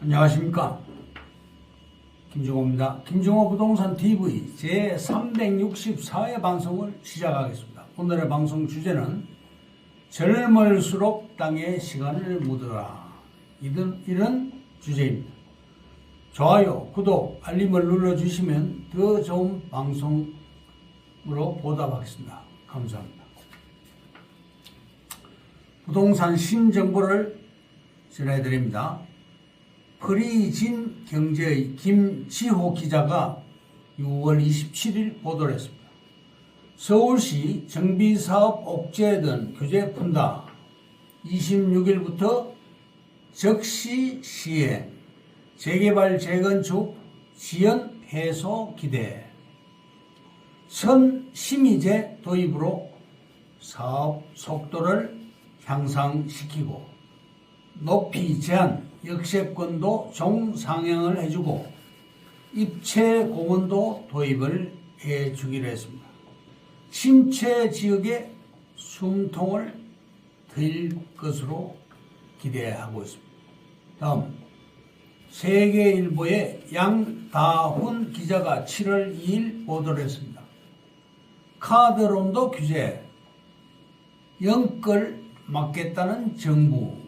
안녕하십니까, 김종호입니다. 김종호 부동산 TV 제364회 방송을 시작하겠습니다. 오늘의 방송 주제는 젊을수록 땅에 시간을 묻어라, 이런 주제입니다. 좋아요, 구독, 알림을 눌러주시면 더 좋은 방송으로 보답하겠습니다. 감사합니다. 부동산 신정보를 전해드립니다. 프리진 경제의 김지호 기자가 6월 27일 보도를 했습니다. 서울시 정비사업 옥죄 등 규제 푼다. 26일부터 적시 시행, 재개발 재건축 지연 해소 기대. 선심의제 도입으로 사업 속도를 향상시키고 높이 제한, 역세권도 종상향을 해주고 입체 공원도 도입을 해주기로 했습니다. 침체 지역에 숨통을 트일 것으로 기대하고 있습니다. 다음, 세계일보의 양다훈 기자가 7월 2일 보도를 했습니다. 카드론도 규제, 영끌 막겠다는 정부,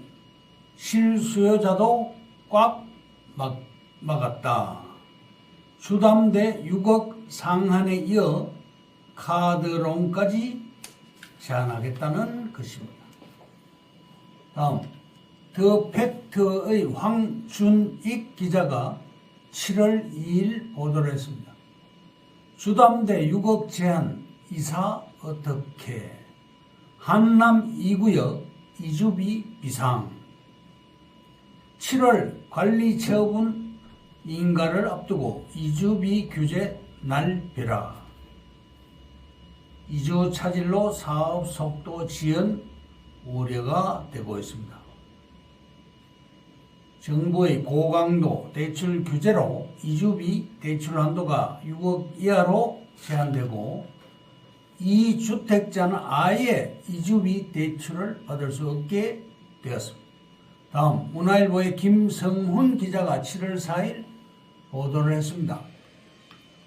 실수요자도 꽉 막았다. 주담대 6억 상한에 이어 카드론까지 제한하겠다는 것입니다. 다음, 더 팩트의 황준익 기자가 7월 2일 보도를 했습니다. 주담대 6억 제한, 이사 어떻게? 한남 2구역 이주비 비상. 7월 관리처분 인가를 앞두고 이주비 규제 날벼락. 이주 차질로 사업 속도 지연 우려가 되고 있습니다. 정부의 고강도 대출 규제로 이주비 대출 한도가 6억 이하로 제한되고 이 주택자는 아예 이주비 대출을 받을 수 없게 되었습니다. 다음, 문화일보의 김성훈 기자가 7월 4일 보도를 했습니다.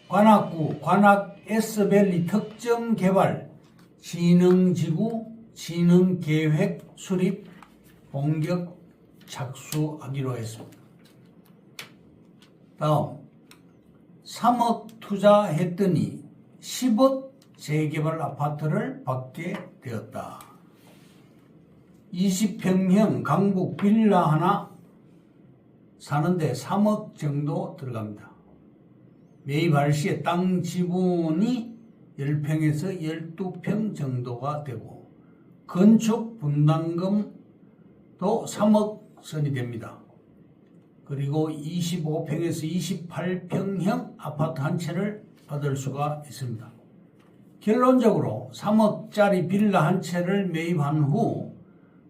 관악구 관악 S밸리 특정개발 진흥지구 진흥계획 수립 본격 착수하기로 했습니다. 다음, 3억 투자했더니 10억 재개발 아파트를 받게 되었다. 20평형 강북 빌라 하나 사는데 3억 정도 들어갑니다. 매입할 시에 땅 지분이 10평에서 12평 정도가 되고 건축 분담금도 3억 선이 됩니다. 그리고 25평에서 28평형 아파트 한 채를 받을 수가 있습니다. 결론적으로 3억짜리 빌라 한 채를 매입한 후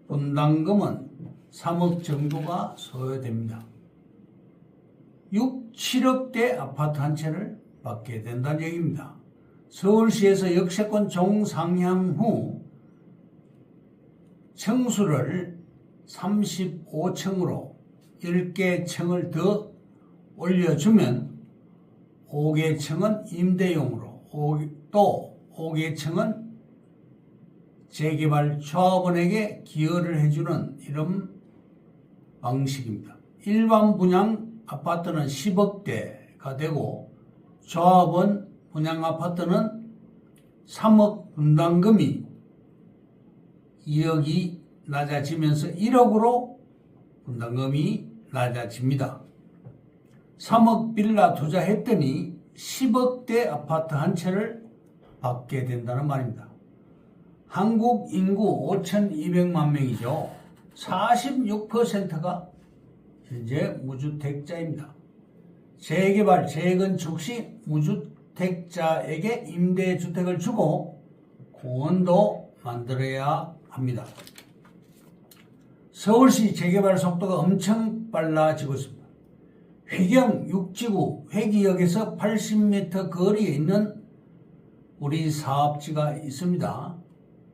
분담금은 3억 정도가 소요됩니다. 6, 7억대 아파트 한 채를 받게 된다는 얘기입니다. 서울시에서 역세권 종상향 후 층수를 35층으로 10개 층을 더 올려주면 5개 층은 임대용으로, 또 5개 층은 재개발 조합원에게 기여를 해주는 이런 방식입니다. 일반 분양 아파트는 10억대가 되고 조합원 분양 아파트는 3억 분담금이 2억이 낮아지면서 1억으로 분담금이 낮아집니다. 3억 빌라 투자했더니 10억대 아파트 한 채를 받게 된다는 말입니다. 한국 인구 5,200만 명이죠. 46%가 현재 무주택자입니다. 재개발, 재건축 시 무주택자에게 임대주택을 주고 공원도 만들어야 합니다. 서울시 재개발 속도가 엄청 빨라지고 있습니다. 휘경 6지구 회기역에서 80m 거리에 있는 우리 사업지가 있습니다.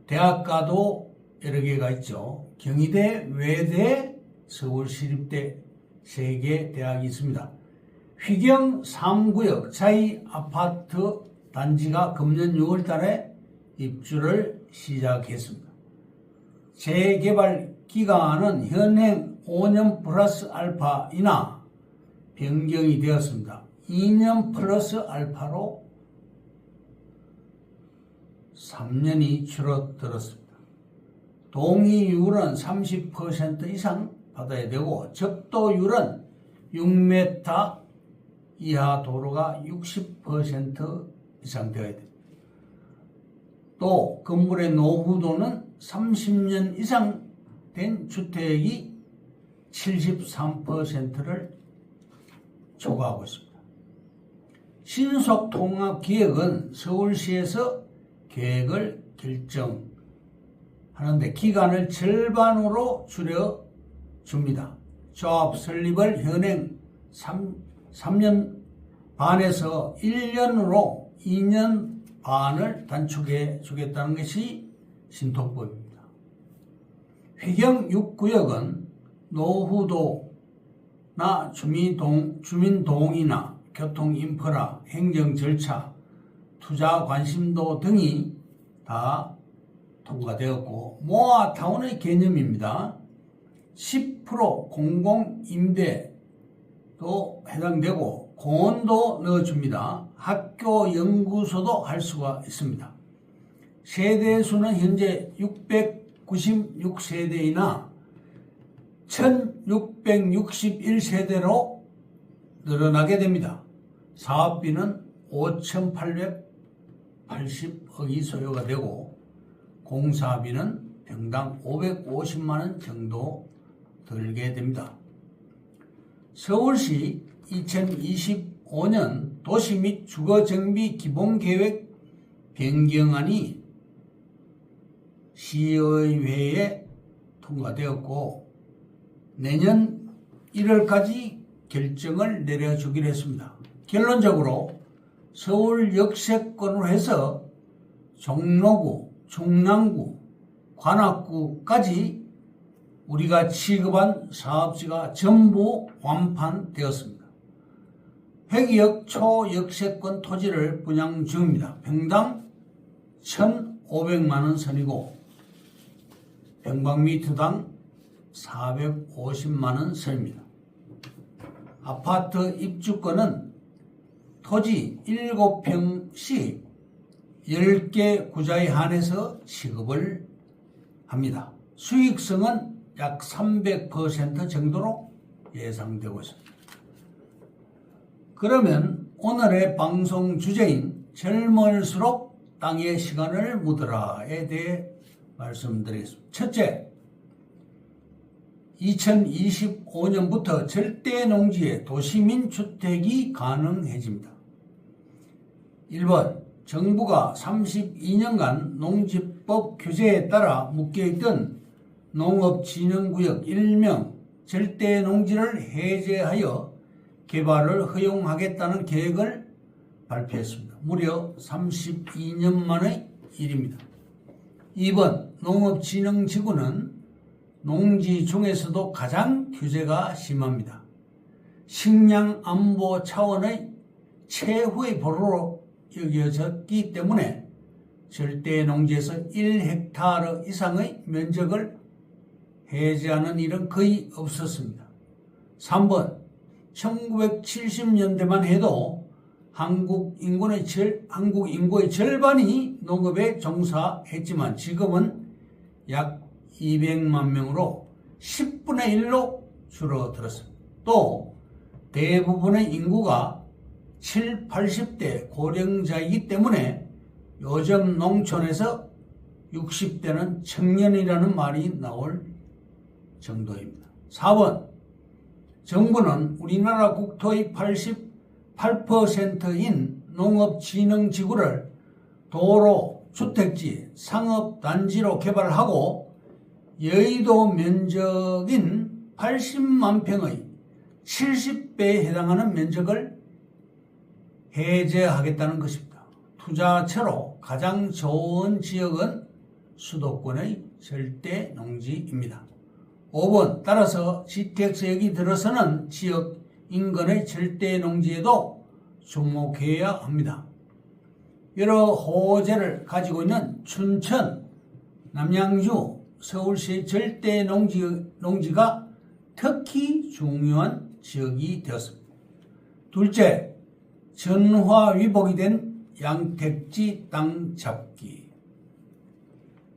대학가도 여러 개가 있죠. 경희대, 외대, 서울시립대 3개 대학이 있습니다. 휘경 3구역 자이 아파트 단지가 금년 6월 달에 입주를 시작했습니다. 재개발 기간은 현행 5년 플러스 알파이나 변경이 되었습니다. 2년 플러스 알파로 3년이 줄어들었습니다. 동의율은 30% 이상 받아야 되고 접도율은 6m 이하 도로가 60% 이상 되어야 됩니다. 또 건물의 노후도는 30년 이상 된 주택이 73%를 초과하고 있습니다. 신속통합기획은 서울시에서 계획을 결정하는데 기간을 절반으로 줄여줍니다. 조합 설립을 현행 3년 반에서 1년으로 2년 반을 단축해 주겠다는 것이 신통법입니다. 휘경 6구역은 노후도나 주민동의나 교통인프라, 행정절차, 투자 관심도 등이 다 통과되었고 모아타운의 개념입니다. 10% 공공임대도 해당되고 공원도 넣어줍니다. 학교 연구소도 할 수가 있습니다. 세대수는 현재 696세대이나 1661세대로 늘어나게 됩니다. 사업비는 5,880억이 소요가 되고 공사비는 평당 550만원 정도 들게 됩니다. 서울시 2025년 도시 및 주거정비 기본계획 변경안이 시의회에 통과되었고 내년 1월까지 결정을 내려주기로 했습니다. 결론적으로 서울 역세권으로 해서 종로구, 중랑구, 관악구까지 우리가 취급한 사업지가 전부 완판되었습니다. 회기역 초역세권 토지를 분양 중입니다. 평당 1,500만원 선이고 평방미터당 450만원 선입니다. 아파트 입주권은 토지 7평씩 10개 구자에 한해서 취급을 합니다. 수익성은 약 300% 정도로 예상되고 있습니다. 그러면 오늘의 방송 주제인 젊을수록 땅에 시간을 묻어라에 대해 말씀드리겠습니다. 첫째, 2025년부터 절대농지의 도시민 주택이 가능해집니다. 1번, 정부가 32년간 농지법 규제에 따라 묶여있던 농업진흥구역 일명 절대농지를 해제하여 개발을 허용하겠다는 계획을 발표했습니다. 무려 32년 만의 일입니다. 2번, 농업진흥지구는 농지 중에서도 가장 규제가 심합니다. 식량 안보 차원의 최후의 보루로 여겨졌기 때문에 절대 농지에서 1헥타르 이상의 면적을 해제하는 일은 거의 없었습니다. 3번, 1970년대만 해도 한국 인구의 절반이 농업에 종사했지만 지금은 약 200만 명으로 10분의 1로 줄어들었습니다. 또 대부분의 인구가 7, 80대 고령자이기 때문에 요즘 농촌에서 60대는 청년이라는 말이 나올 정도입니다. 4번, 정부는 우리나라 국토의 88%인 농업진흥지구를 도로, 주택지, 상업단지로 개발하고 여의도 면적인 80만 평의 70배에 해당하는 면적을 해제하겠다는 것입니다. 투자처로 가장 좋은 지역은 수도권의 절대 농지입니다. 5번 따라서 GTX역이 들어서는 지역 인근의 절대 농지에도 주목해야 합니다. 여러 호재를 가지고 있는 춘천, 남양주, 서울시의 절대 농지가 특히 중요한 지역이 되었습니다. 둘째, 전화위복이 된 양택지 땅 잡기.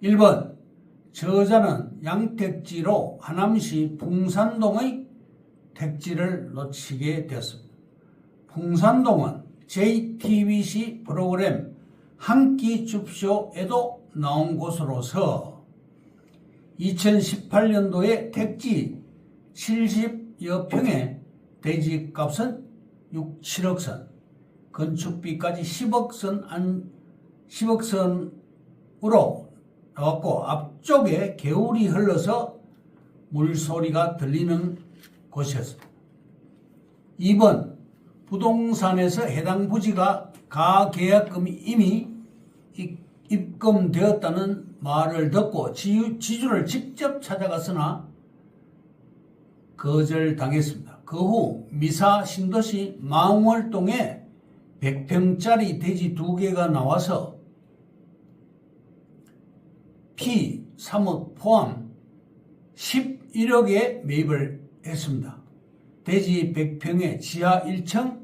1번, 저자는 양택지로 하남시 풍산동의 택지를 놓치게 되었습니다. 풍산동은 JTBC 프로그램 한 끼 줍쇼에도 나온 곳으로서 2018년도에 택지 70여 평의 대지값은 6, 7억 선, 건축비까지 10억 선으로 나왔고 앞쪽에 개울이 흘러서 물소리가 들리는 곳이었습니다. 2번, 부동산에서 해당 부지가 가계약금이 이미 입금되었다는 말을 듣고 지주를 직접 찾아갔으나 거절당했습니다. 그 후 미사 신도시 망월동에 100평짜리 대지 2개가 나와서 피 3억 포함 11억에 매입을 했습니다. 대지 100평에 지하 1층,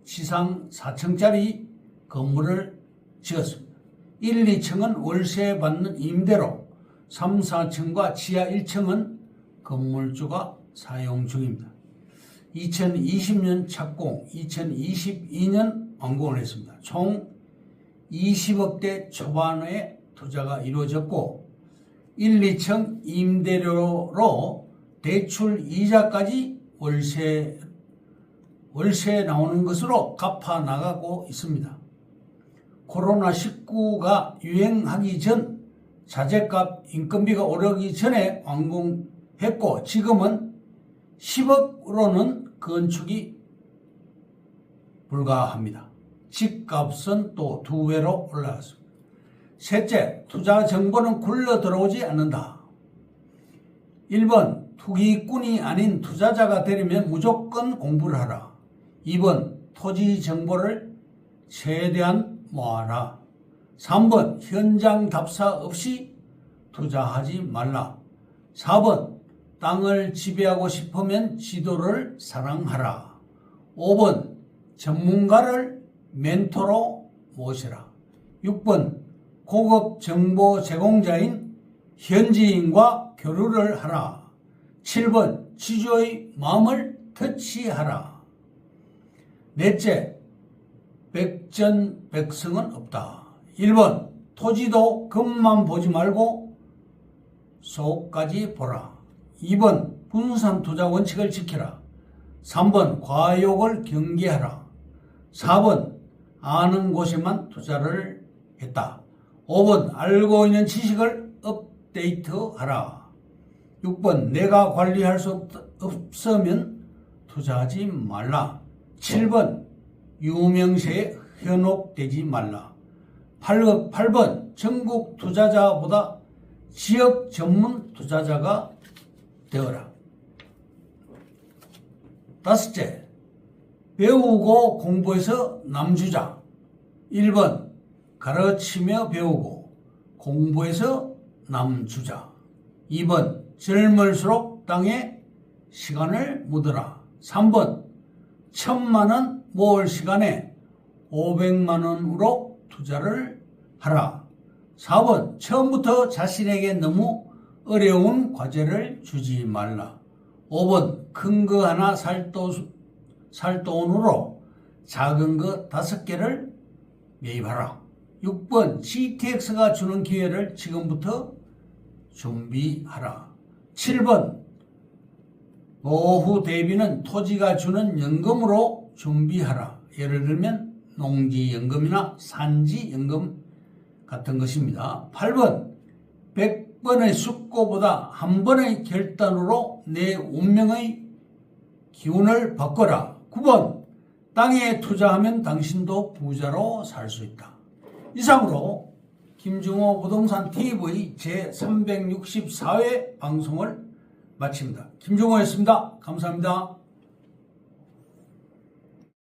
지상 4층짜리 건물을 지었습니다. 1, 2층은 월세 받는 임대로 3, 4층과 지하 1층은 건물주가 사용 중입니다. 2020년 착공, 2022년 완공을 했습니다. 총 20억대 초반의 투자가 이루어졌고 1, 2층 임대료로 대출 이자까지 월세 나오는 것으로 갚아 나가고 있습니다. 코로나19가 유행하기 전 자재값 인건비가 오르기 전에 완공했고 지금은 10억으로는 건축이 불가합니다. 집값은 또 2배로 올라갔습니다. 셋째, 투자 정보는 굴러 들어오지 않는다. 1번, 투기꾼이 아닌 투자자가 되려면 무조건 공부를 하라. 2번, 토지 정보를 최대한 모아라. 3번, 현장 답사 없이 투자하지 말라. 4번, 땅을 지배하고 싶으면 지도를 사랑하라. 5번, 전문가를 멘토로 모시라. 6번, 고급 정보 제공자인 현지인과 교류를 하라. 7번, 지주의 마음을 터치하라. 넷째, 백전백승은 없다. 1번, 토지도 겉만 보지 말고 속까지 보라. 2번, 분산 투자 원칙을 지키라. 3번, 과욕을 경계하라. 4번, 아는 곳에만 투자를 했다. 5번, 알고 있는 지식을 업데이트하라. 6번, 내가 관리할 수 없으면 투자하지 말라. 7번, 유명세에 현혹되지 말라. 8번, 전국 투자자보다 지역 전문 투자자가 되어라. 다섯째, 배우고 공부해서 남주자. 1번, 가르치며 배우고 공부해서 남주자. 2번, 젊을수록 땅에 시간을 묻어라. 3번, 1,000만원 모을 시간에 500만원으로 투자를 하라. 4번, 처음부터 자신에게 너무 어려운 과제를 주지 말라. 5번, 큰 거 하나 살 돈으로 작은 거 5개를 매입하라. 6번, GTX가 주는 기회를 지금부터 준비하라. 7번, 노후 대비는 토지가 주는 연금으로 준비하라. 예를 들면 농지연금이나 산지연금 같은 것입니다. 8번, 100번의 숙고보다 한 번의 결단으로 내 운명의 기운을 바꿔라. 9번, 땅에 투자하면 당신도 부자로 살 수 있다. 이상으로 김중호 부동산 TV 제364회 방송을 마칩니다. 김종호였습니다. 감사합니다.